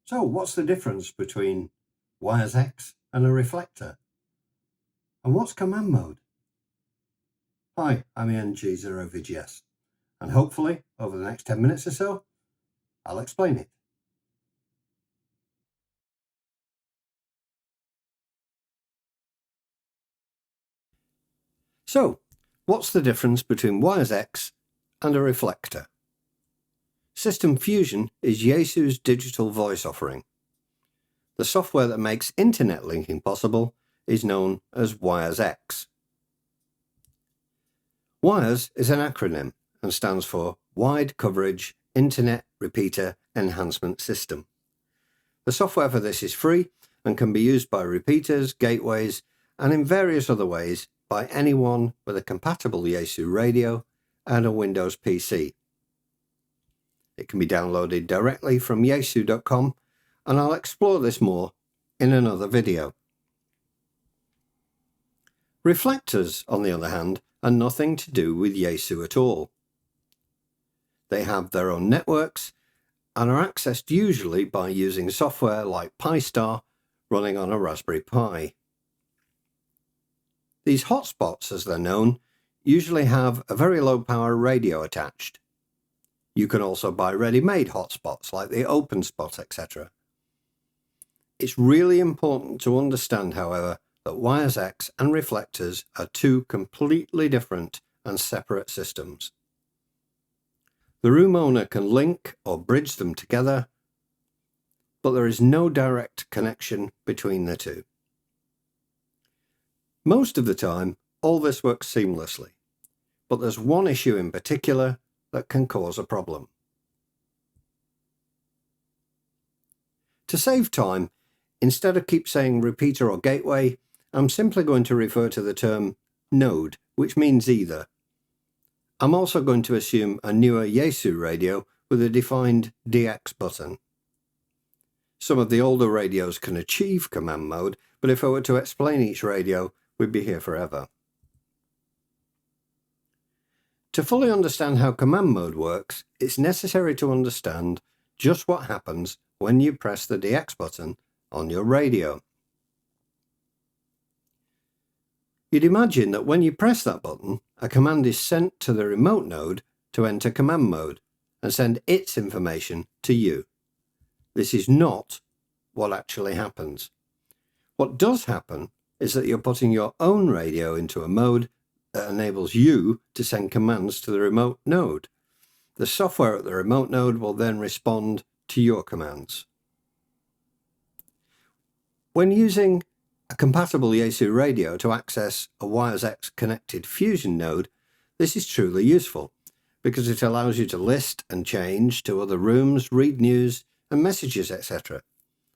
So what's the difference between wires X and a reflector? And what's command mode? Hi, I'm ENG0VGS, and hopefully over the next 10 minutes or so, I'll explain it. So, what's the difference between wires X and a reflector? System Fusion is Yaesu's digital voice offering. The software that makes internet linking possible is known as wires X. WIRES is an acronym and stands for Wide Coverage Internet Repeater Enhancement System. The software for this is free and can be used by repeaters, gateways, and in various other ways by anyone with a compatible Yaesu radio and a Windows PC. It can be downloaded directly from yaesu.com, and I'll explore this more in another video. Reflectors, on the other hand, are nothing to do with Yaesu at all. They have their own networks and are accessed usually by using software like Pi-Star running on a Raspberry Pi. These hotspots, as they're known, usually have a very low power radio attached. You can also buy ready-made hotspots like the OpenSpot, etc. It's really important to understand, however, that wires X and reflectors are two completely different and separate systems. The room owner can link or bridge them together, but there is no direct connection between the two. Most of the time, all this works seamlessly, but there's one issue in particular that can cause a problem. To save time, instead of keep saying repeater or gateway, I'm simply going to refer to the term node, which means either. I'm also going to assume a newer Yaesu radio with a defined DX button. Some of the older radios can achieve command mode, but if I were to explain each radio, we'd be here forever. To fully understand how command mode works, it's necessary to understand just what happens when you press the DX button on your radio. You'd imagine that when you press that button, a command is sent to the remote node to enter command mode and send its information to you. This is not what actually happens. What does happen is that you're putting your own radio into a mode that enables you to send commands to the remote node. The software at the remote node will then respond to your commands. When using a compatible Yaesu radio to access a wires X connected Fusion node, this is truly useful because it allows you to list and change to other rooms, read news and messages, etc.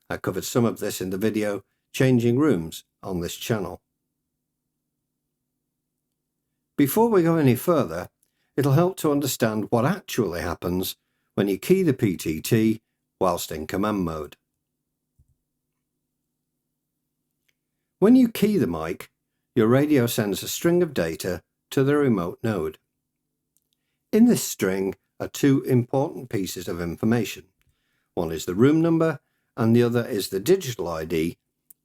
I covered some of this in the video Changing Rooms on this channel. Before we go any further, it'll help to understand what actually happens when you key the PTT whilst in command mode. When you key the mic, your radio sends a string of data to the remote node. In this string are two important pieces of information. One is the room number and the other is the digital ID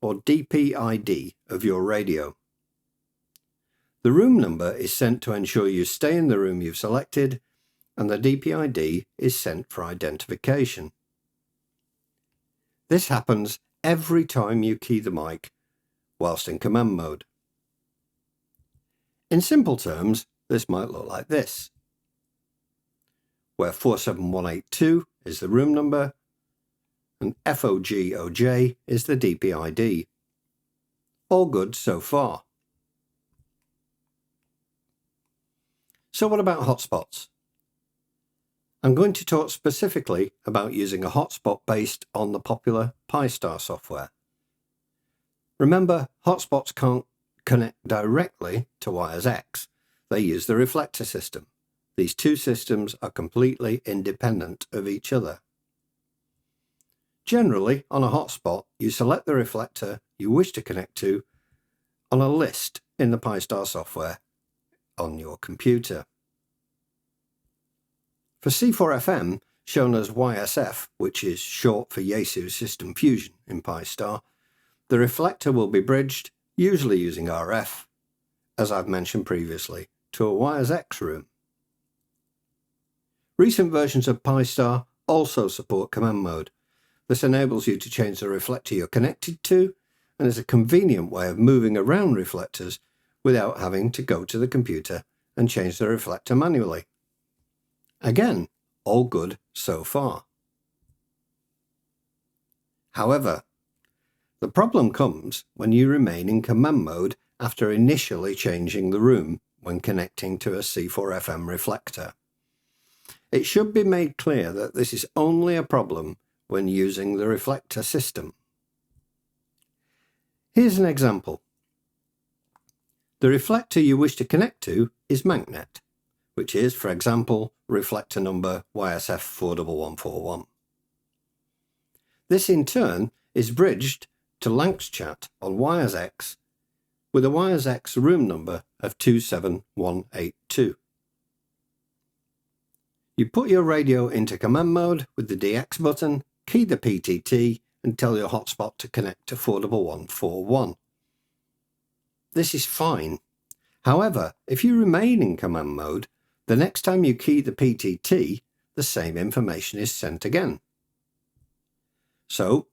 or DPID of your radio. The room number is sent to ensure you stay in the room you've selected, and the DPID is sent for identification. This happens every time you key the mic whilst in command mode. In simple terms, this might look like this, where 47182 is the room number and FOGOJ is the DPID. All good so far. So what about hotspots? I'm going to talk specifically about using a hotspot based on the popular Pi-Star software. Remember, hotspots can't connect directly to wires X. They use the reflector system. These two systems are completely independent of each other. Generally, on a hotspot, you select the reflector you wish to connect to on a list in the Pi-Star software on your computer. For C4FM, shown as YSF, which is short for Yaesu System Fusion in Pi-Star, the reflector will be bridged, usually using RF, as I've mentioned previously, to a wires X room. Recent versions of Pi-Star also support command mode. This enables you to change the reflector you're connected to, and is a convenient way of moving around reflectors without having to go to the computer and change the reflector manually. Again, all good so far. However, the problem comes when you remain in command mode after initially changing the room when connecting to a C4FM reflector. It should be made clear that this is only a problem when using the reflector system. Here's an example. The reflector you wish to connect to is magnet, which is, for example, reflector number YSF 41141. This in turn is bridged to Lanx chat on wires X with a wires X room number of 27182. You put your radio into command mode with the DX button, key the PTT and tell your hotspot to connect to 41141. This is fine. However, if you remain in command mode, the next time you key the PTT, the same information is sent again. So,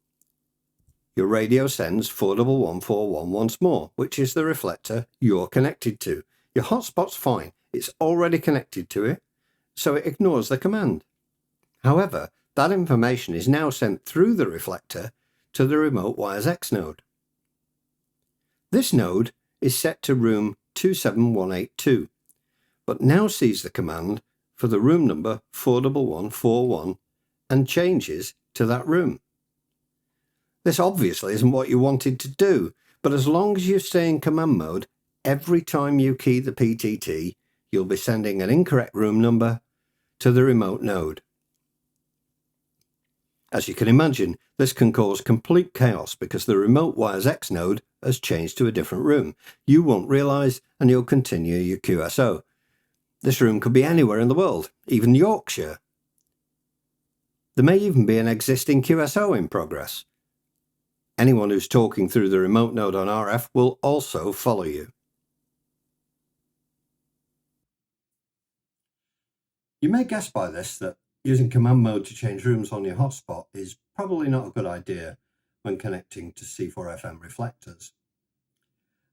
your radio sends 41141 once more, which is the reflector you're connected to. Your hotspot's fine, it's already connected to it, so it ignores the command. However, that information is now sent through the reflector to the remote wires X node. This node is set to room 27182, but now sees the command for the room number 41141 and changes to that room. This obviously isn't what you wanted to do, but as long as you stay in command mode, every time you key the PTT, you'll be sending an incorrect room number to the remote node. As you can imagine, this can cause complete chaos because the remote wires X node has changed to a different room. You won't realise and you'll continue your QSO. This room could be anywhere in the world, even Yorkshire. There may even be an existing QSO in progress. Anyone who's talking through the remote node on RF will also follow you. You may guess by this that using command mode to change rooms on your hotspot is probably not a good idea when connecting to C4FM reflectors.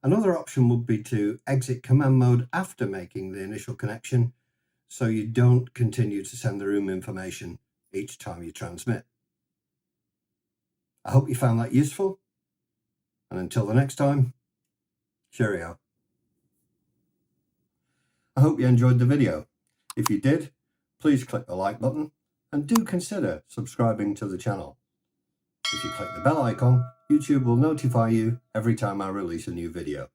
Another option would be to exit command mode after making the initial connection, so you don't continue to send the room information each time you transmit. I hope you found that useful, and until the next time, cheerio. I hope you enjoyed the video. If you did, please click the like button and do consider subscribing to the channel. If you click the bell icon, YouTube will notify you every time I release a new video.